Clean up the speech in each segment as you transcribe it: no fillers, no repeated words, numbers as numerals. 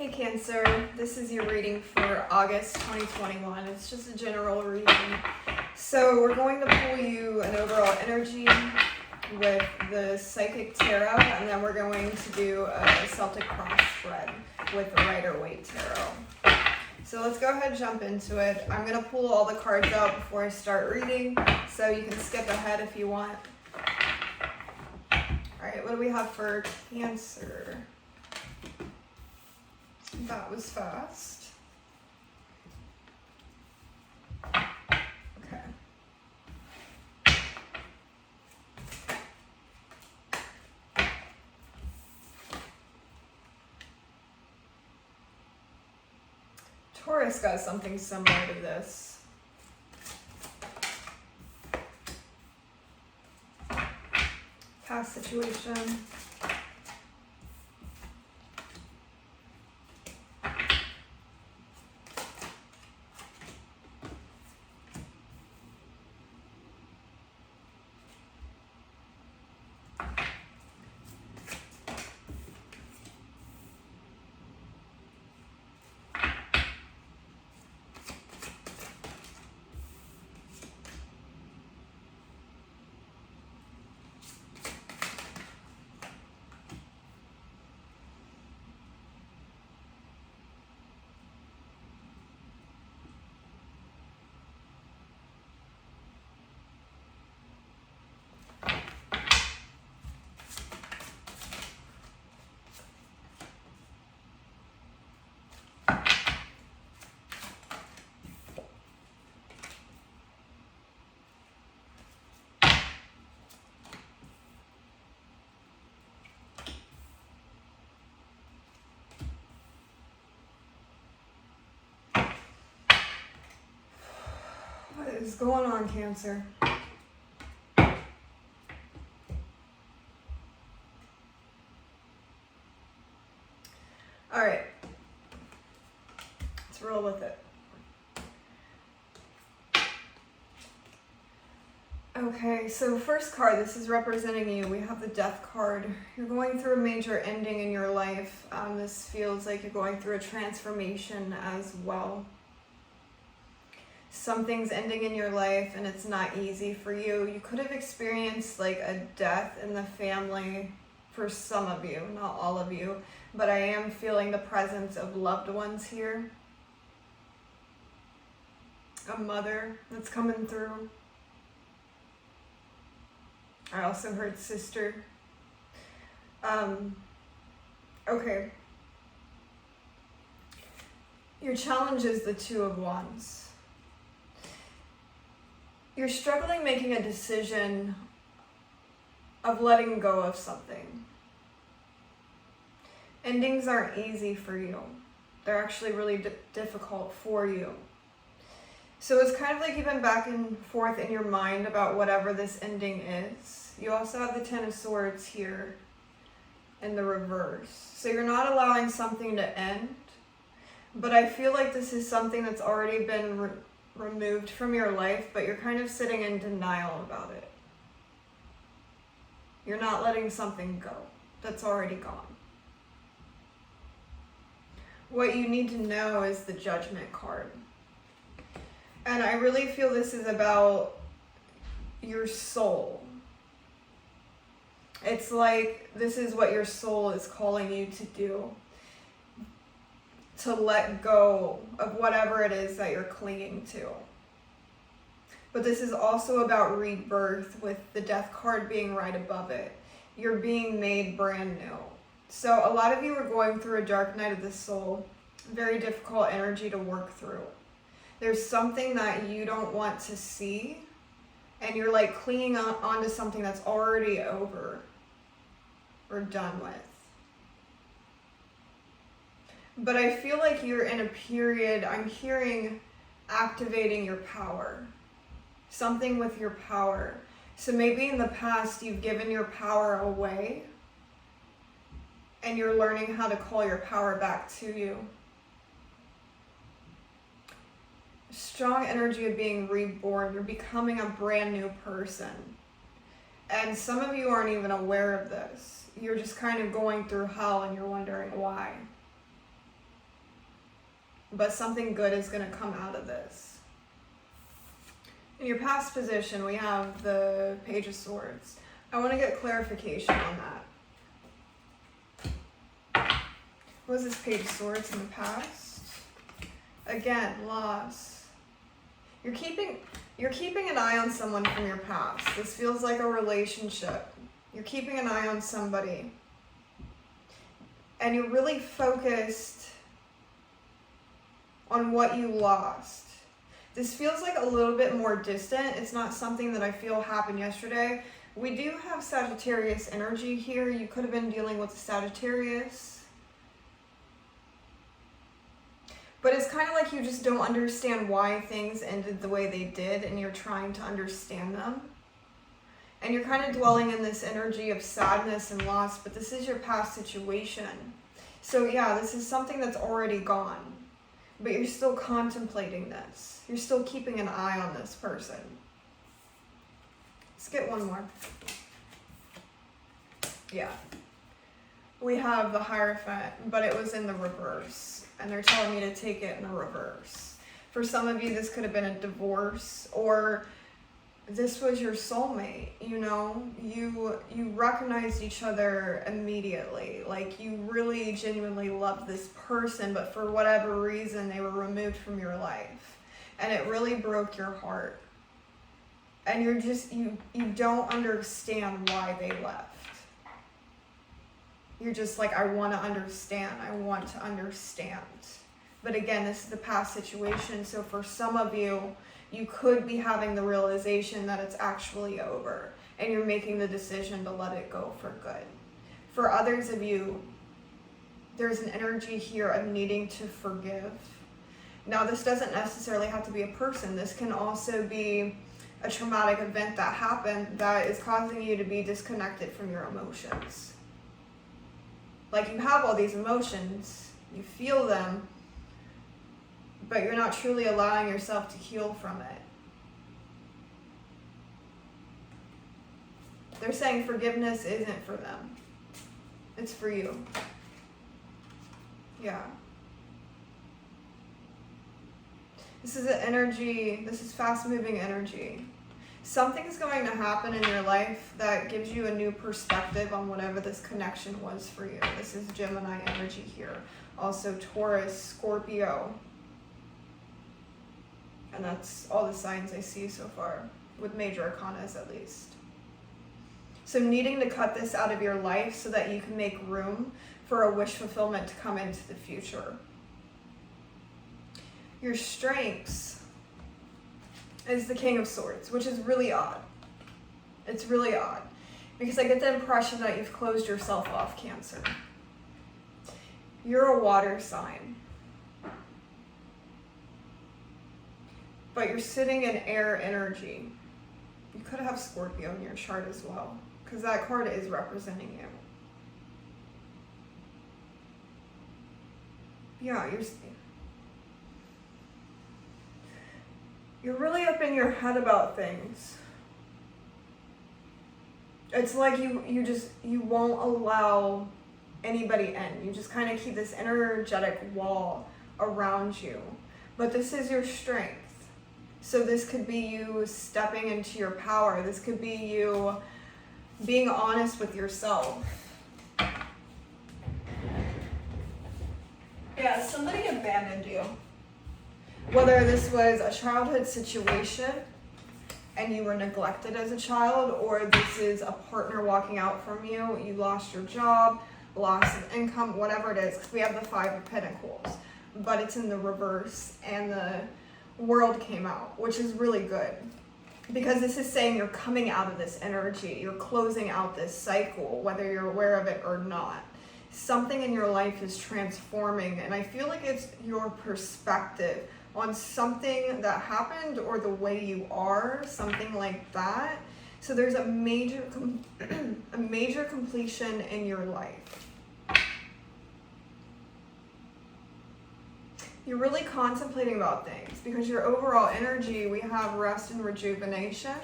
Hey Cancer, this is your reading for August 2021. It's just a general reading. So we're going to pull you an overall energy with the Psychic Tarot, and then we're going to do a Celtic cross spread with the Rider-Waite Tarot. So let's go ahead and jump into it. I'm going to pull all the cards out before I start reading, so you can skip ahead if you want. Alright, what do we have for Cancer? That was fast. Okay. Taurus got something similar to this. Past situation. What is going on, Cancer? Alright. Let's roll with it. Okay, so first card, this is representing you. We have the Death card. You're going through a major ending in your life. This feels like you're going through a transformation as well. Something's ending in your life and it's not easy for you. You could have experienced like a death in the family for some of you, not all of you, but I am feeling the presence of loved ones here. A mother that's coming through. I also heard sister. Okay. Your challenge is the Two of Wands. You're struggling making a decision of letting go of something. Endings aren't easy for you. They're actually really difficult for you. So it's kind of like you've been back and forth in your mind about whatever this ending is. You also have the Ten of Swords here in the reverse. So you're not allowing something to end, but I feel like this is something that's already been removed from your life, but you're kind of sitting in denial about it. You're not letting something go that's already gone. What you need to know is the Judgment card. And I really feel this is about your soul. It's like this is what your soul is calling you to do. To let go of whatever it is that you're clinging to. But this is also about rebirth, with the Death card being right above it. You're being made brand new. So a lot of you are going through a dark night of the soul, very difficult energy to work through. There's something that you don't want to see, and you're like clinging onto something that's already over or done with. But I feel like you're in a period, I'm hearing activating your power. Something with your power. So maybe in the past you've given your power away and you're learning how to call your power back to you. Strong energy of being reborn. You're becoming a brand new person. And some of you aren't even aware of this. You're just kind of going through hell and you're wondering why. but something good is going to come out of this. In your past position, we have the Page of Swords. I want to get clarification on that. What was this Page of Swords in the past? Again, loss. You're keeping an eye on someone from your past. This feels like a relationship. You're keeping an eye on somebody. And you're really focused on what you lost. This feels like a little bit more distant. It's not something that I feel happened yesterday. We do have Sagittarius energy here. You could have been dealing with Sagittarius. But it's kind of like you just don't understand why things ended the way they did, and you're trying to understand them. And you're kind of dwelling in this energy of sadness and loss, but this is your past situation. So yeah, this is something that's already gone. But you're still contemplating this. You're still keeping an eye on this person. Let's get one more. Yeah. We have the Hierophant, but it was in the reverse. And they're telling me to take it in the reverse. For some of you, this could have been a divorce, or this was your soulmate, you know? You recognized each other immediately. Like, you really genuinely loved this person, but for whatever reason, they were removed from your life. And it really broke your heart. And you're just, you don't understand why they left. You're just like, I want to understand. I want to understand. But again, this is the past situation. So for some of you, you could be having the realization that it's actually over, and you're making the decision to let it go for good. For others of you, there's an energy here of needing to forgive. Now, this doesn't necessarily have to be a person. This can also be a traumatic event that happened that is causing you to be disconnected from your emotions. Like, you have all these emotions, you feel them, but you're not truly allowing yourself to heal from it. They're saying forgiveness isn't for them. It's for you. Yeah. This is an energy, this is fast-moving energy. Something's going to happen in your life that gives you a new perspective on whatever this connection was for you. This is Gemini energy here. Also Taurus, Scorpio. And that's all the signs I see so far, with major arcanas at least. So needing to cut this out of your life so that you can make room for a wish fulfillment to come into the future. Your strengths is the King of Swords, which is really odd. It's really odd, because I get the impression that you've closed yourself off, Cancer. You're a water sign, but you're sitting in air energy. You could have Scorpio in your chart as well, because that card is representing you. Yeah, you're really up in your head about things. It's like you won't allow anybody in. You just kind of keep this energetic wall around you. But this is your strength. So this could be you stepping into your power. This could be you being honest with yourself. Yeah, somebody abandoned you. Whether this was a childhood situation and you were neglected as a child, or this is a partner walking out from you, you lost your job, loss of income, whatever it is, because we have the Five of Pentacles, but it's in the reverse, and the World came out, which is really good, because this is saying you're coming out of this energy, you're closing out this cycle, whether you're aware of it or not. Something in your life is transforming, and I feel like it's your perspective on something that happened, or the way you are, something like that. So there's a major completion in your life. You're really contemplating about things, because your overall energy, we have rest and rejuvenation.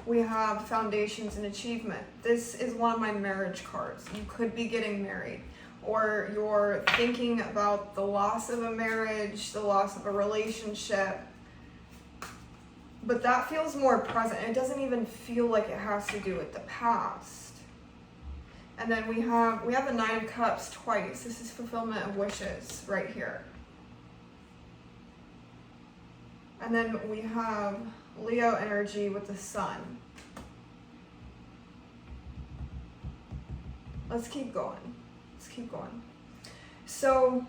We have foundations and achievement. This is one of my marriage cards. You could be getting married, or you're thinking about the loss of a marriage, the loss of a relationship. But that feels more present. It doesn't even feel like it has to do with the past. And then we have the Nine of Cups twice. This is fulfillment of wishes right here. And then we have Leo energy with the Sun. Let's keep going. Let's keep going. So,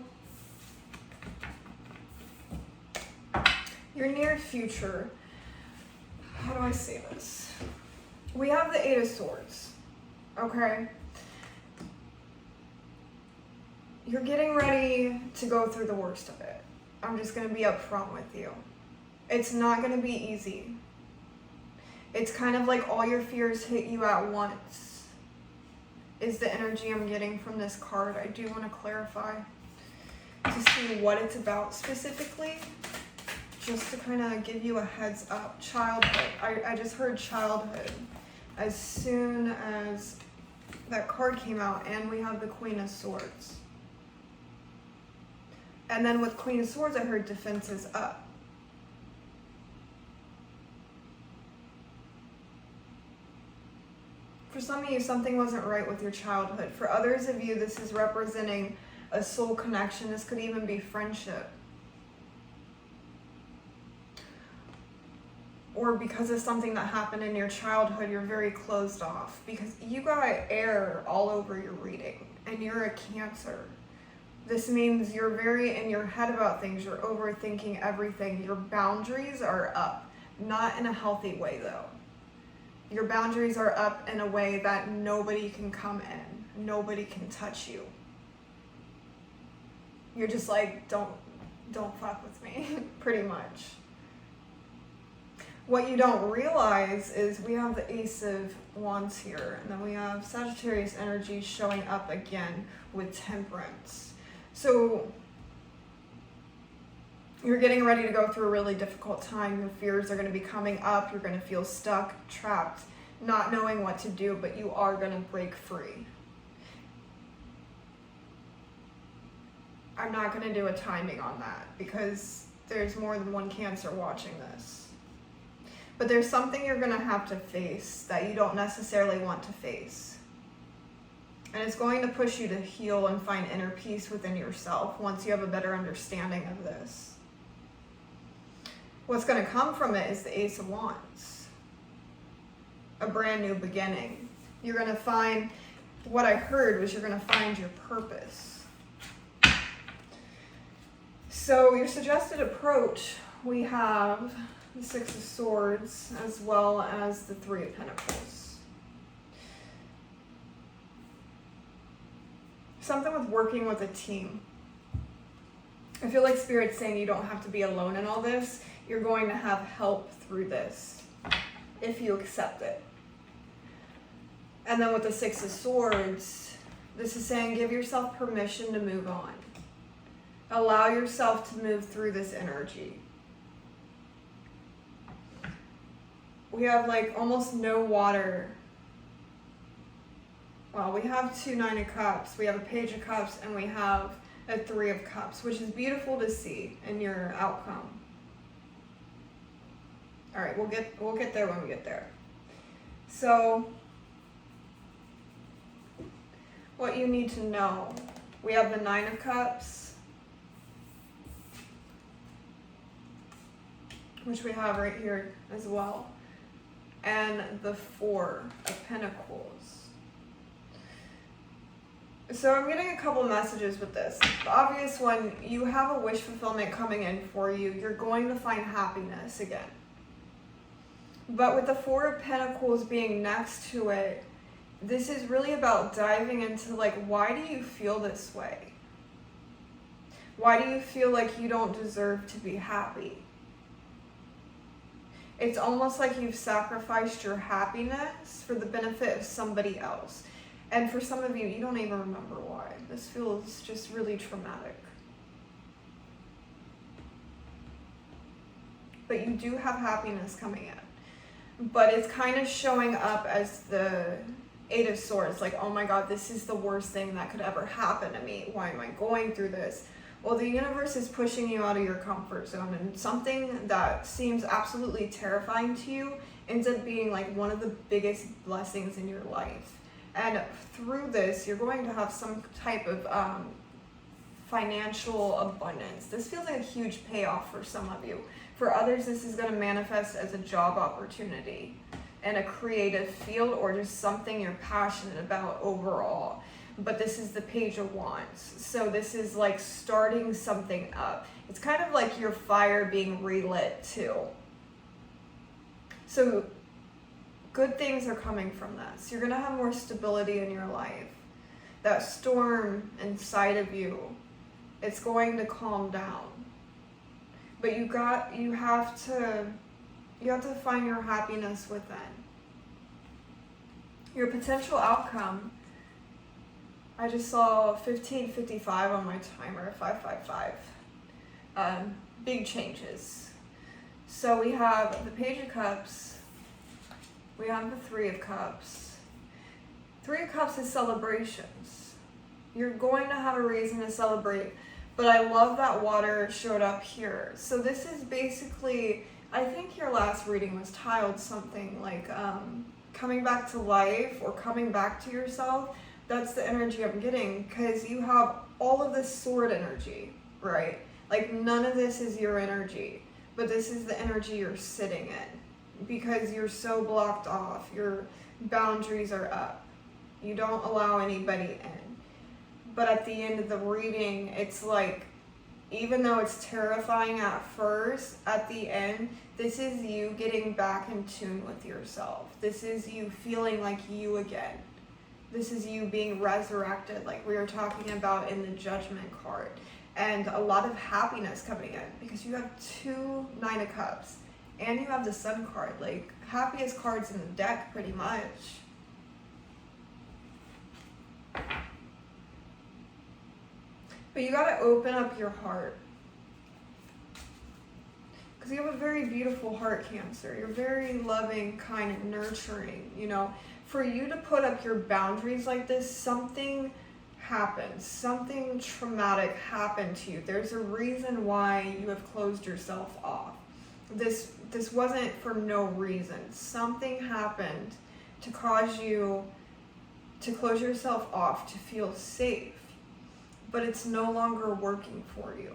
your near future, how do I say this? We have the Eight of Swords, okay? You're getting ready to go through the worst of it. I'm just going to be upfront with you. It's not going to be easy. It's kind of like all your fears hit you at once, is the energy I'm getting from this card. I do want to clarify to see what it's about specifically, just to kind of give you a heads up. Childhood. I just heard childhood as soon as that card came out, and we have the Queen of Swords. And then with Queen of Swords, I heard defenses up. For some of you, something wasn't right with your childhood. For others of you, this is representing a soul connection. This could even be friendship. Or because of something that happened in your childhood, you're very closed off. Because you got air all over your reading, and you're a Cancer. This means you're very in your head about things. You're overthinking everything. Your boundaries are up. Not in a healthy way, though. Your boundaries are up in a way that nobody can come in. Nobody can touch you. You're just like, don't fuck with me, pretty much. What you don't realize is we have the Ace of Wands here, and then we have Sagittarius energy showing up again with Temperance. So you're getting ready to go through a really difficult time. Your fears are going to be coming up. You're going to feel stuck, trapped, not knowing what to do, but you are going to break free. I'm not going to do a timing on that because there's more than one Cancer watching this. But there's something you're going to have to face that you don't necessarily want to face. And it's going to push you to heal and find inner peace within yourself once you have a better understanding of this. What's going to come from it is the Ace of Wands. A brand new beginning. You're going to find, what I heard was you're going to find your purpose. So your suggested approach, we have the Six of Swords as well as the Three of Pentacles. Something with working with a team. I feel like Spirit's saying you don't have to be alone in all this. You're going to have help through this if you accept it. And then with the Six of Swords, this is saying give yourself permission to move on. Allow yourself to move through this energy. We have like almost no water. Well, we have two Nine of Cups, we have a Page of Cups, and we have a Three of Cups, which is beautiful to see in your outcome. All right, we'll get there when we get there. So, what you need to know, we have the Nine of Cups, which we have right here as well, and the Four of Pentacles. So I'm getting a couple messages with this. The obvious one, you have a wish fulfillment coming in for you. You're going to find happiness again. But with the Four of Pentacles being next to it, this is really about diving into like, why do you feel this way? Why do you feel like you don't deserve to be happy? It's almost like you've sacrificed your happiness for the benefit of somebody else. And for some of you, you don't even remember why. This feels just really traumatic. But you do have happiness coming in. But it's kind of showing up as the Eight of Swords, like, oh my God, this is the worst thing that could ever happen to me. Why am I going through this? Well, the universe is pushing you out of your comfort zone, and something that seems absolutely terrifying to you ends up being like one of the biggest blessings in your life. And through this, you're going to have some type of financial abundance. This feels like a huge payoff for some of you. For others, this is going to manifest as a job opportunity in a creative field, or just something you're passionate about overall. But this is the Page of Wands. So this is like starting something up. It's kind of like your fire being relit too. So good things are coming from this. You're going to have more stability in your life. That storm inside of you, it's going to calm down. But you have to find your happiness within. Your potential outcome, I just saw 1555 on my timer, 555. Big changes. So we have the Page of Cups, we have the Three of Cups. Three of Cups is celebrations. You're going to have a reason to celebrate. But I love that water showed up here. So this is basically, I think your last reading was tiled something like coming back to life or coming back to yourself. That's the energy I'm getting, because you have all of this sword energy, right? Like none of this is your energy, but this is the energy you're sitting in because you're so blocked off. Your boundaries are up. You don't allow anybody in. But at the end of the reading, it's like, even though it's terrifying at first, at the end, this is you getting back in tune with yourself. This is you feeling like you again. This is you being resurrected, like we were talking about in the Judgment card. And a lot of happiness coming in, because you have two Nine of Cups, and you have the Sun card, like happiest cards in the deck pretty much. But you gotta open up your heart. Because you have a very beautiful heart, Cancer. You're very loving, kind, and nurturing, you know. For you to put up your boundaries like this, something happened. Something traumatic happened to you. There's a reason why you have closed yourself off. This wasn't for no reason. Something happened to cause you to close yourself off, to feel safe. But it's no longer working for you.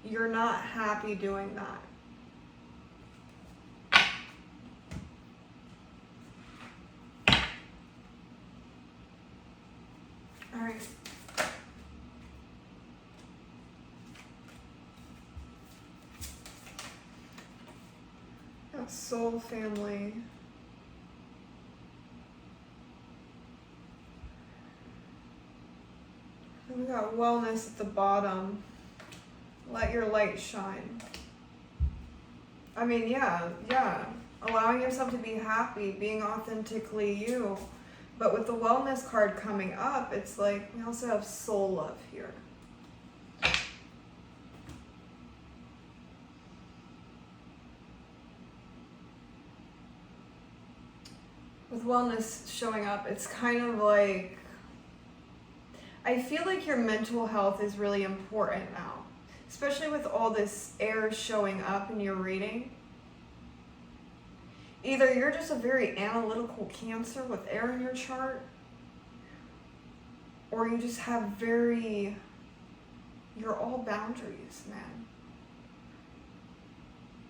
You're not happy doing that. All right. Got Soul Family. We got Wellness at the bottom. Let your light shine. I mean, yeah. Allowing yourself to be happy, being authentically you. But with the Wellness card coming up, it's like we also have soul love here. With Wellness showing up, it's kind of like, I feel like your mental health is really important now, especially with all this air showing up in your reading. Either you're just a very analytical Cancer with air in your chart, or you just have you're all boundaries, man.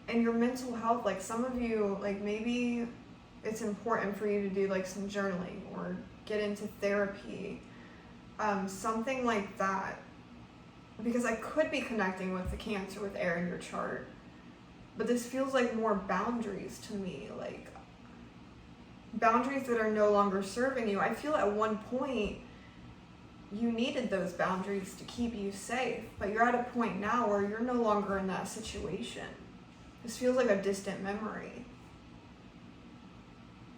And your mental health, like some of you, like maybe it's important for you to do like some journaling or get into therapy. Something like that, because I could be connecting with the Cancer with air in your chart, but this feels like more boundaries to me, like boundaries that are no longer serving you. I feel at one point you needed those boundaries to keep you safe, but you're at a point now where you're no longer in that situation. This feels like a distant memory.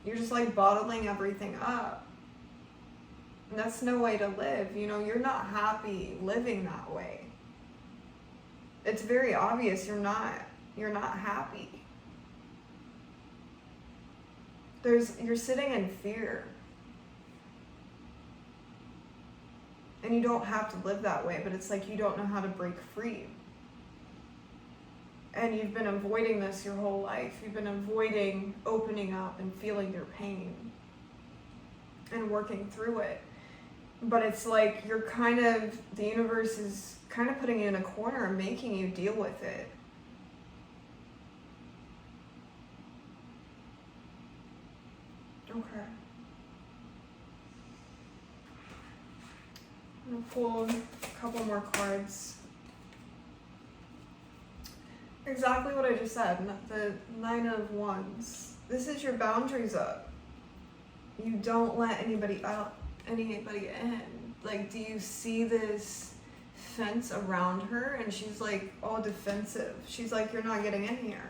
You're just like bottling everything up. And that's no way to live. You know, you're not happy living that way. It's very obvious you're not happy. You're sitting in fear. And you don't have to live that way, but it's like you don't know how to break free. And you've been avoiding this your whole life. You've been avoiding opening up and feeling your pain and working through it. But it's like you're kind of, the universe is kind of putting you in a corner and making you deal with it. Okay. I'm going to pull a couple more cards. Exactly what I just said, the 9 of Wands. This is your boundaries up. You don't let anybody in. Like, do you see this fence around her? And she's like all defensive. She's like, you're not getting in here.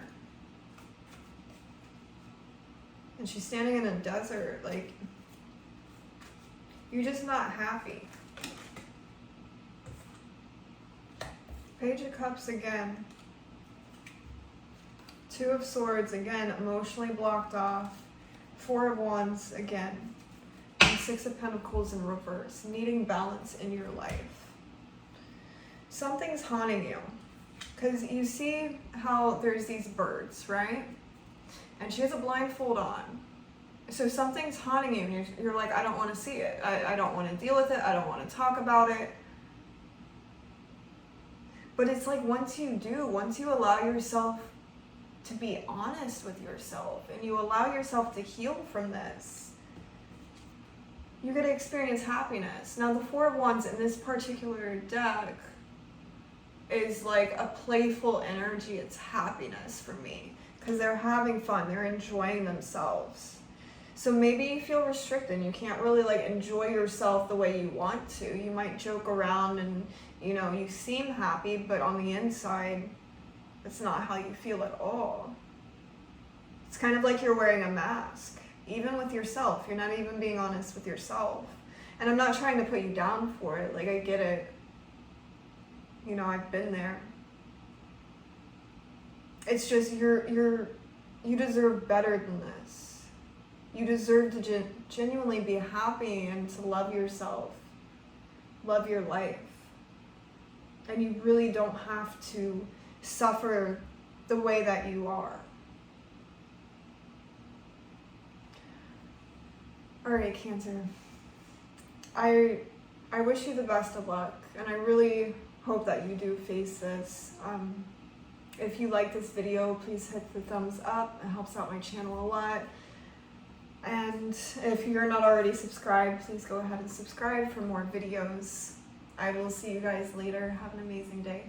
And she's standing in a desert. Like, you're just not happy. Page of Cups again. 2 of Swords again, emotionally blocked off. 4 of Wands again. And 6 of Pentacles in reverse, needing balance in your life. Something's haunting you. Because you see how there's these birds, right? And she has a blindfold on. So something's haunting you, and you're like, I don't want to see it. I don't want to deal with it. I don't want to talk about it. But it's like once you allow yourself to be honest with yourself and you allow yourself to heal from this, you're going to experience happiness. Now, the 4 of Wands in this particular deck is like a playful energy. It's happiness for me because they're having fun. They're enjoying themselves. So maybe you feel restricted. You can't really like enjoy yourself the way you want to. You might joke around and, you know, you seem happy, but on the inside, it's not how you feel at all. It's kind of like you're wearing a mask, even with yourself. You're not even being honest with yourself. And I'm not trying to put you down for it. Like, I get it. You know, I've been there. It's just you deserve better than this. You deserve to genuinely be happy and to love yourself, love your life. And you really don't have to suffer the way that you are. All right, Cancer. I wish you the best of luck, and I really hope that you do face this. If you like this video, please hit the thumbs up. It helps out my channel a lot. And if you're not already subscribed, please go ahead and subscribe for more videos. I will see you guys later. Have an amazing day.